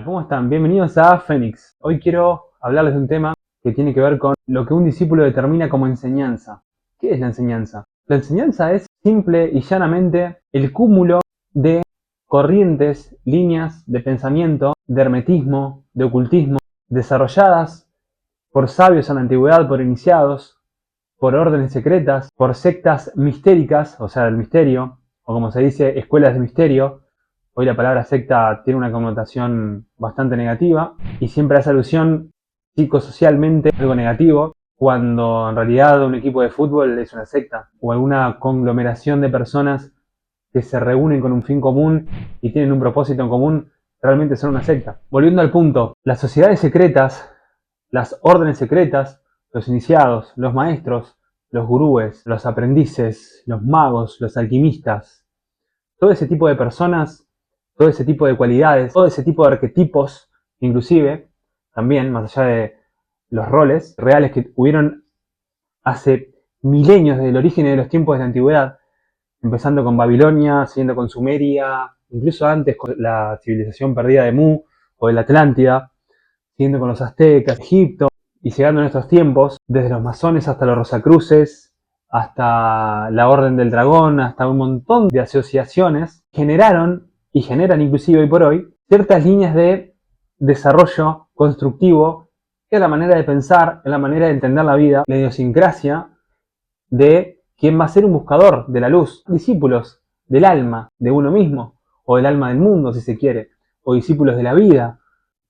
¿cómo están? Bienvenidos a Fénix. Hoy quiero hablarles de un tema que tiene que ver con lo que un discípulo determina como enseñanza. ¿Qué es la enseñanza? La enseñanza es simple y llanamente el cúmulo de corrientes, líneas de pensamiento, de hermetismo, de ocultismo, desarrolladas por sabios en la antigüedad, por iniciados, por órdenes secretas, por sectas mistéricas, o sea, del misterio, o como se dice, escuelas de misterio. Hoy la palabra secta tiene una connotación bastante negativa y siempre hace alusión psicosocialmente a algo negativo, cuando en realidad un equipo de fútbol es una secta o alguna conglomeración de personas que se reúnen con un fin común y tienen un propósito en común, realmente son una secta. Volviendo al punto, las sociedades secretas, las órdenes secretas, los iniciados, los maestros, los gurúes, los aprendices, los magos, los alquimistas, todo ese tipo de personas, todo ese tipo de cualidades, todo ese tipo de arquetipos, inclusive, también, más allá de los roles reales que hubieron hace milenios desde el origen de los tiempos de la antigüedad, empezando con Babilonia, siguiendo con Sumeria, incluso antes con la civilización perdida de Mu o de la Atlántida, siguiendo con los aztecas, Egipto, y llegando en estos tiempos, desde los masones hasta los rosacruces, hasta la Orden del Dragón, hasta un montón de asociaciones, generaron y generan inclusive hoy por hoy ciertas líneas de desarrollo constructivo, que es la manera de pensar, es la manera de entender la vida, la idiosincrasia de quién va a ser un buscador de la luz, discípulos del alma de uno mismo, o del alma del mundo si se quiere, o discípulos de la vida.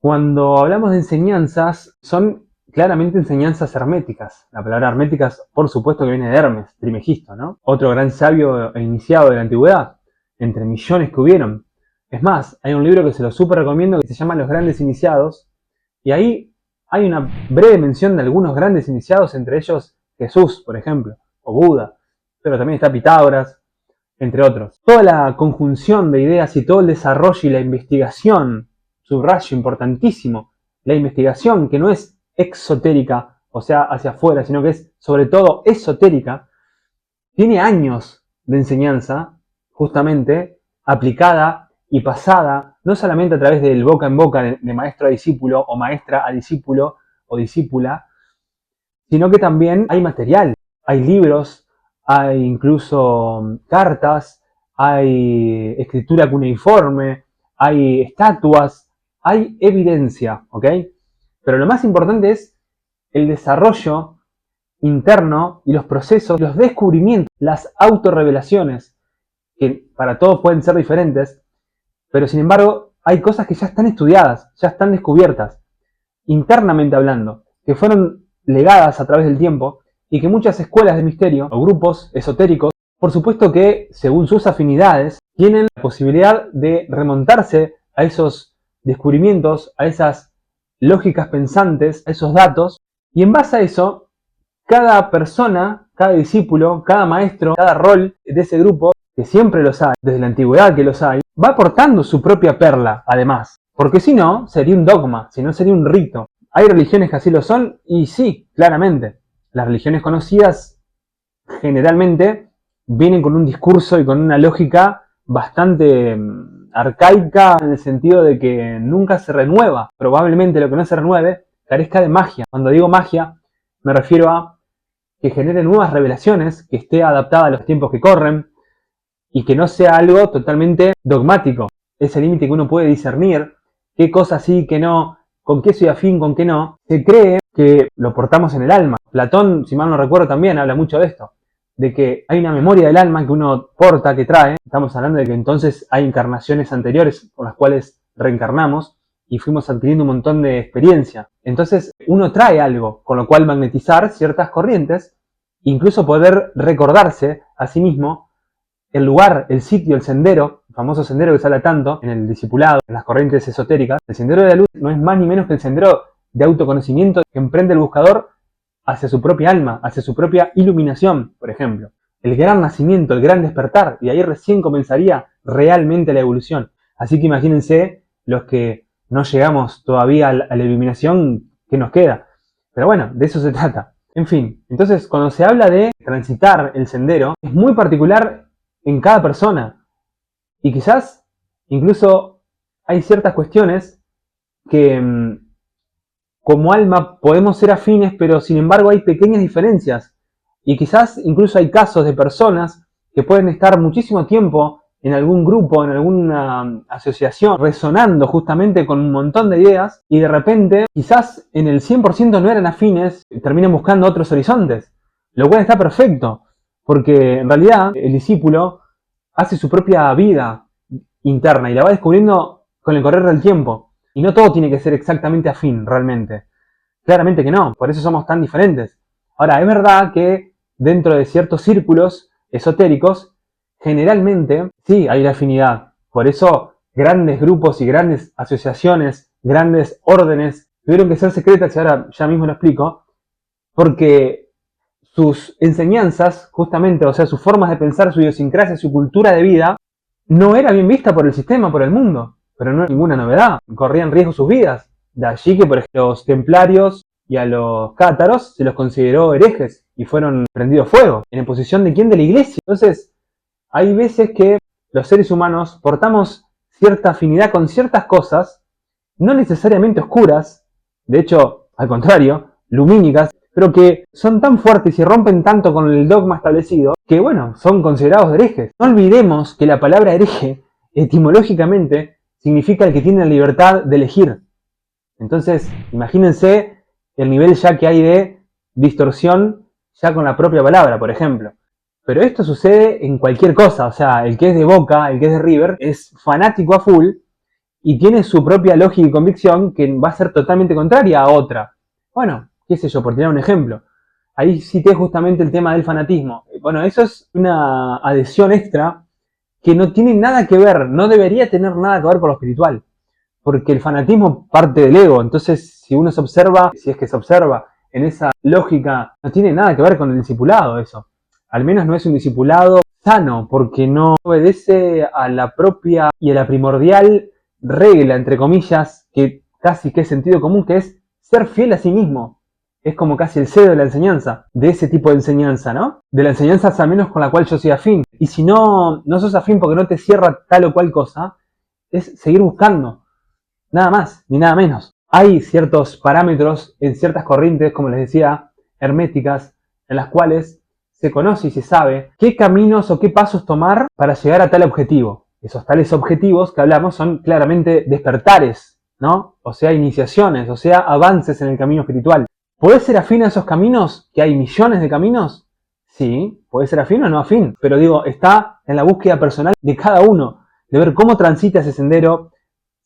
Cuando hablamos de enseñanzas, son claramente enseñanzas herméticas. La palabra herméticas, por supuesto, que viene de Hermes, Trimegisto, ¿no? Otro gran sabio e iniciado de la antigüedad, entre millones que hubieron. Es más, hay un libro que se lo súper recomiendo que se llama Los Grandes Iniciados, y ahí hay una breve mención de algunos grandes iniciados, entre ellos Jesús, por ejemplo, o Buda, pero también está Pitágoras, entre otros. Toda la conjunción de ideas y todo el desarrollo y la investigación, subrayo importantísimo, la investigación que no es exotérica, o sea, hacia afuera, sino que es sobre todo esotérica, tiene años de enseñanza, justamente, aplicada y pasada, no solamente a través del boca en boca de maestro a discípulo, o maestra a discípulo, o discípula, sino que también hay material, hay libros, hay incluso cartas, hay escritura cuneiforme, hay estatuas, hay evidencia, ¿ok? Pero lo más importante es el desarrollo interno y los procesos, los descubrimientos, las autorrevelaciones, que para todos pueden ser diferentes, pero sin embargo hay cosas que ya están estudiadas, ya están descubiertas, internamente hablando, que fueron legadas a través del tiempo y que muchas escuelas de misterio o grupos esotéricos, por supuesto que según sus afinidades, tienen la posibilidad de remontarse a esos descubrimientos, a esas lógicas pensantes, a esos datos, y en base a eso, cada persona, cada discípulo, cada maestro, cada rol de ese grupo, que siempre los hay, desde la antigüedad que los hay, va aportando su propia perla, además. Porque si no, sería un dogma, si no sería un rito. ¿Hay religiones que así lo son? Y sí, claramente. Las religiones conocidas generalmente vienen con un discurso y con una lógica bastante arcaica, en el sentido de que nunca se renueva. Probablemente lo que no se renueve carezca de magia. Cuando digo magia, me refiero a que genere nuevas revelaciones, que esté adaptada a los tiempos que corren y que no sea algo totalmente dogmático. Ese límite que uno puede discernir, qué cosa sí, qué no, con qué soy afín, con qué no, se cree que lo portamos en el alma. Platón, si mal no recuerdo, también habla mucho de esto, de que hay una memoria del alma que uno porta, que trae. Estamos hablando de que entonces hay encarnaciones anteriores con las cuales reencarnamos y fuimos adquiriendo un montón de experiencia. Entonces uno trae algo, con lo cual magnetizar ciertas corrientes, incluso poder recordarse a sí mismo el lugar, el sitio, el sendero, el famoso sendero que se habla tanto en el discipulado, en las corrientes esotéricas. El sendero de la luz no es más ni menos que el sendero de autoconocimiento que emprende el buscador hacia su propia alma, hacia su propia iluminación, por ejemplo. El gran nacimiento, el gran despertar, y ahí recién comenzaría realmente la evolución. Así que imagínense los que no llegamos todavía a la iluminación, ¿qué nos queda? Pero bueno, de eso se trata. En fin, entonces cuando se habla de transitar el sendero, es muy particular en cada persona. Y quizás incluso hay ciertas cuestiones que como alma podemos ser afines, pero sin embargo hay pequeñas diferencias. Y quizás incluso hay casos de personas que pueden estar muchísimo tiempo en algún grupo, en alguna asociación, resonando justamente con un montón de ideas, y de repente quizás en el 100% no eran afines, terminan buscando otros horizontes, lo cual está perfecto, porque en realidad el discípulo hace su propia vida interna y la va descubriendo con el correr del tiempo. Y no todo tiene que ser exactamente afín, realmente. Claramente que no, por eso somos tan diferentes. Ahora, es verdad que dentro de ciertos círculos esotéricos, generalmente sí hay una afinidad. Por eso grandes grupos y grandes asociaciones, grandes órdenes, tuvieron que ser secretas, y ahora ya mismo lo explico, porque sus enseñanzas, justamente, o sea, sus formas de pensar, su idiosincrasia, su cultura de vida, no era bien vista por el sistema, por el mundo. Pero no era ninguna novedad, corrían riesgo sus vidas. De allí que, por ejemplo, los templarios y a los cátaros se los consideró herejes y fueron prendidos fuego. ¿En posición de quién? De la iglesia. Entonces, hay veces que los seres humanos portamos cierta afinidad con ciertas cosas, no necesariamente oscuras, de hecho, al contrario, lumínicas, pero que son tan fuertes y rompen tanto con el dogma establecido que, bueno, son considerados herejes. No olvidemos que la palabra hereje, etimológicamente, significa el que tiene la libertad de elegir. Entonces, imagínense el nivel ya que hay de distorsión ya con la propia palabra, por ejemplo. Pero esto sucede en cualquier cosa, o sea, el que es de Boca, el que es de River, es fanático a full y tiene su propia lógica y convicción que va a ser totalmente contraria a otra. Bueno, qué sé yo, por tirar un ejemplo. Ahí cité justamente el tema del fanatismo. Bueno, eso es una adhesión extra que no tiene nada que ver, no debería tener nada que ver con lo espiritual. Porque el fanatismo parte del ego. Entonces, si uno se observa, si es que se observa en esa lógica, no tiene nada que ver con el discipulado eso. Al menos no es un discipulado sano, porque no obedece a la propia y a la primordial regla, entre comillas, que casi que es sentido común, que es ser fiel a sí mismo. Es como casi el cedo de la enseñanza, de ese tipo de enseñanza, ¿no? De la enseñanza al menos con la cual yo soy afín. Y si no sos afín porque no te cierra tal o cual cosa, es seguir buscando. Nada más, ni nada menos. Hay ciertos parámetros en ciertas corrientes, como les decía, herméticas, en las cuales se conoce y se sabe qué caminos o qué pasos tomar para llegar a tal objetivo. Esos tales objetivos que hablamos son claramente despertares, ¿no? O sea, iniciaciones, o sea, avances en el camino espiritual. ¿Podés ser afín a esos caminos? ¿Que hay millones de caminos? Sí, puede ser afín o no afín, pero digo, está en la búsqueda personal de cada uno, de ver cómo transita ese sendero,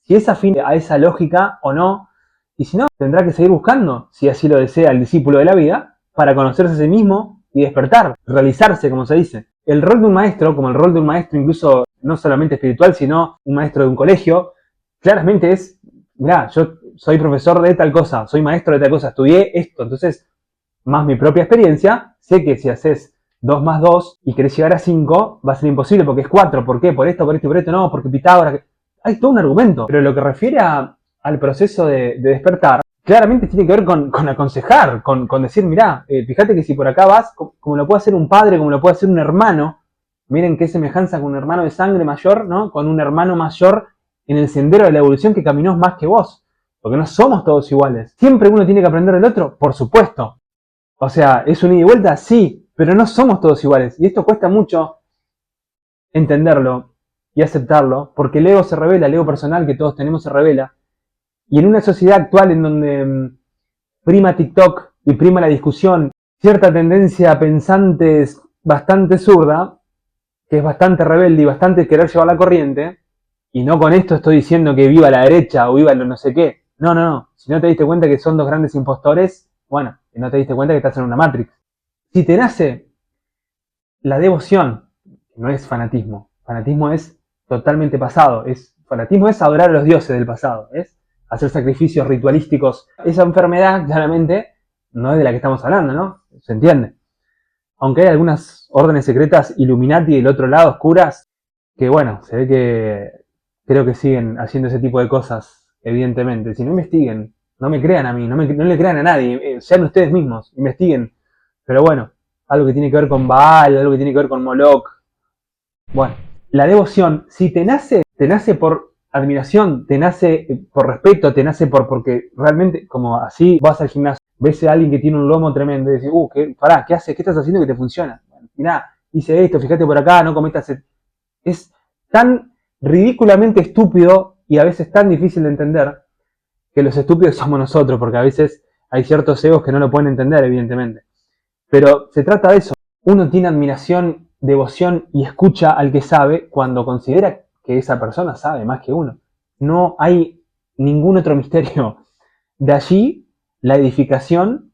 si es afín a esa lógica o no, y si no, tendrá que seguir buscando, si así lo desea el discípulo de la vida, para conocerse a sí mismo y despertar, realizarse, como se dice. El rol de un maestro, como el rol de un maestro incluso no solamente espiritual, sino un maestro de un colegio, claramente es, mirá, yo soy profesor de tal cosa, soy maestro de tal cosa, estudié esto, entonces, más mi propia experiencia, sé que si haces 2 más 2 y querés llegar a 5, va a ser imposible porque es 4. ¿Por qué? Por esto, por esto y por esto, no, porque Pitágoras. Hay todo un argumento. Pero lo que refiere al proceso de despertar, claramente tiene que ver con aconsejar, con decir, mirá, fíjate que si por acá vas, como lo puede hacer un padre, como lo puede hacer un hermano, miren qué semejanza con un hermano de sangre mayor, ¿no? Con un hermano mayor en el sendero de la evolución que caminó más que vos. Porque no somos todos iguales. ¿Siempre uno tiene que aprender del otro? Por supuesto. O sea, ¿es un ida y vuelta? Sí, pero no somos todos iguales. Y esto cuesta mucho entenderlo y aceptarlo, porque el ego se revela, el ego personal que todos tenemos se revela. Y en una sociedad actual en donde prima TikTok y prima la discusión, cierta tendencia pensante bastante zurda, que es bastante rebelde y bastante querer llevar la corriente, y no con esto estoy diciendo que viva la derecha o viva lo no sé qué. No, no, no. Si no te diste cuenta que son dos grandes impostores, bueno, que no te diste cuenta que estás en una Matrix. Si te nace la devoción, no es fanatismo. Fanatismo es totalmente pasado. Fanatismo es adorar a los dioses del pasado. Es hacer sacrificios ritualísticos. Esa enfermedad, claramente, no es de la que estamos hablando, ¿no? Se entiende. Aunque hay algunas órdenes secretas Illuminati del otro lado, oscuras, que bueno, se ve que creo que siguen haciendo ese tipo de cosas, evidentemente. Si no investiguen, no me crean a mí, no le crean a nadie, sean ustedes mismos, investiguen. Pero bueno, algo que tiene que ver con Baal, algo que tiene que ver con Moloch. Bueno, la devoción, si te nace admiración, te nace por respeto, te nace porque realmente, como así vas al gimnasio, ves a alguien que tiene un lomo tremendo y dices, pará, ¿qué haces? ¿Qué estás haciendo que te funciona? Bueno, mirá, hice esto, fíjate por acá, no cometas... Es tan ridículamente estúpido y a veces tan difícil de entender que los estúpidos somos nosotros, porque a veces hay ciertos egos que no lo pueden entender, evidentemente. Pero se trata de eso. Uno tiene admiración, devoción y escucha al que sabe cuando considera que esa persona sabe más que uno. No hay ningún otro misterio. De allí la edificación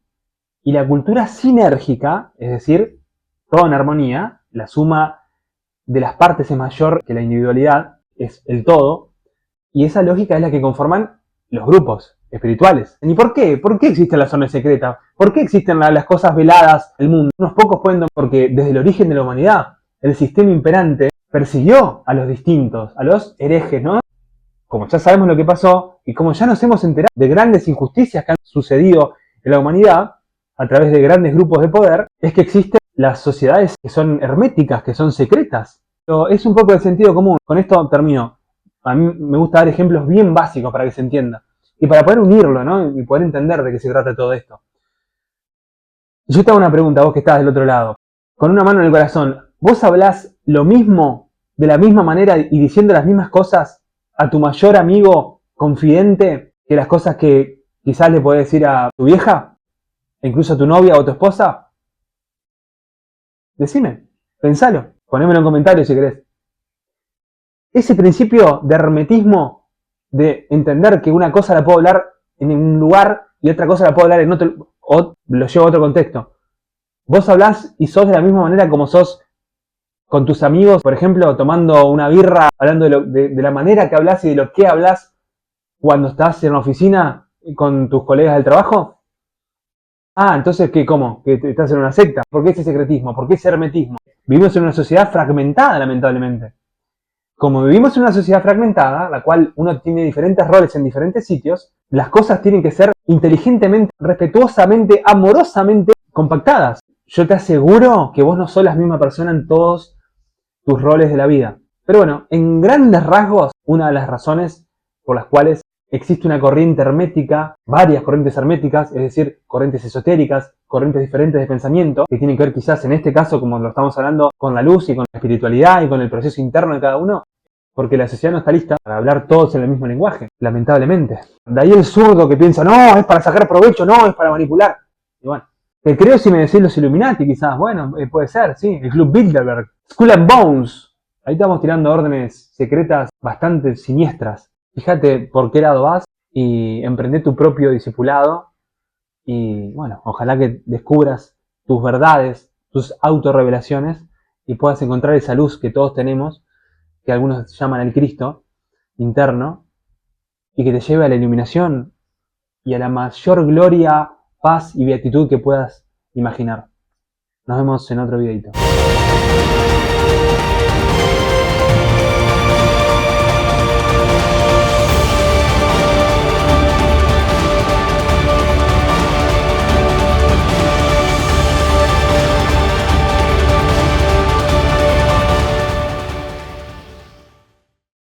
y la cultura sinérgica, es decir, todo en armonía, la suma de las partes es mayor que la individualidad, es el todo, y esa lógica es la que conforman los grupos espirituales. ¿Y por qué? ¿Por qué existen las zonas secretas? ¿Por qué existen las cosas veladas del mundo? Unos pocos pueden, porque desde el origen de la humanidad, el sistema imperante persiguió a los distintos, a los herejes, ¿no? Como ya sabemos lo que pasó, y como ya nos hemos enterado de grandes injusticias que han sucedido en la humanidad, a través de grandes grupos de poder, es que existen las sociedades que son herméticas, que son secretas. Pero es un poco de sentido común. Con esto termino. A mí me gusta dar ejemplos bien básicos para que se entienda. Y para poder unirlo, ¿no? Y poder entender de qué se trata todo esto. Yo te hago una pregunta, vos que estás del otro lado. Con una mano en el corazón, ¿vos hablás lo mismo, de la misma manera y diciendo las mismas cosas a tu mayor amigo confidente que las cosas que quizás le podés decir a tu vieja? E incluso a tu novia o a tu esposa. Decime, pensalo, ponémelo en comentarios si querés. Ese principio de hermetismo, de entender que una cosa la puedo hablar en un lugar y otra cosa la puedo hablar en otro, o lo llevo a otro contexto. Vos hablás y sos de la misma manera como sos con tus amigos, por ejemplo, tomando una birra, hablando de la manera que hablas y de lo que hablas cuando estás en la oficina con tus colegas del trabajo. Entonces, ¿qué? ¿Cómo? ¿Que estás en una secta? ¿Por qué ese secretismo? ¿Por qué ese hermetismo? Vivimos en una sociedad fragmentada, lamentablemente. Como vivimos en una sociedad fragmentada, la cual uno tiene diferentes roles en diferentes sitios, las cosas tienen que ser inteligentemente, respetuosamente, amorosamente compactadas. Yo te aseguro que vos no sos la misma persona en todos tus roles de la vida. Pero bueno, en grandes rasgos, una de las razones por las cuales existe una corriente hermética, varias corrientes herméticas, es decir, corrientes esotéricas, corrientes diferentes de pensamiento, que tienen que ver quizás en este caso, como lo estamos hablando, con la luz y con la espiritualidad y con el proceso interno de cada uno, porque la sociedad no está lista para hablar todos en el mismo lenguaje, lamentablemente. De ahí el zurdo que piensa, no, es para sacar provecho, no, es para manipular. Y bueno, te creo si me decís los Illuminati quizás, bueno, puede ser, sí, el Club Bilderberg, Skull and Bones. Ahí estamos tirando órdenes secretas bastante siniestras. Fíjate por qué lado vas y emprende tu propio discipulado y bueno, ojalá que descubras tus verdades, tus autorrevelaciones y puedas encontrar esa luz que todos tenemos, que algunos llaman el Cristo interno, y que te lleve a la iluminación y a la mayor gloria, paz y beatitud que puedas imaginar. Nos vemos en otro videito.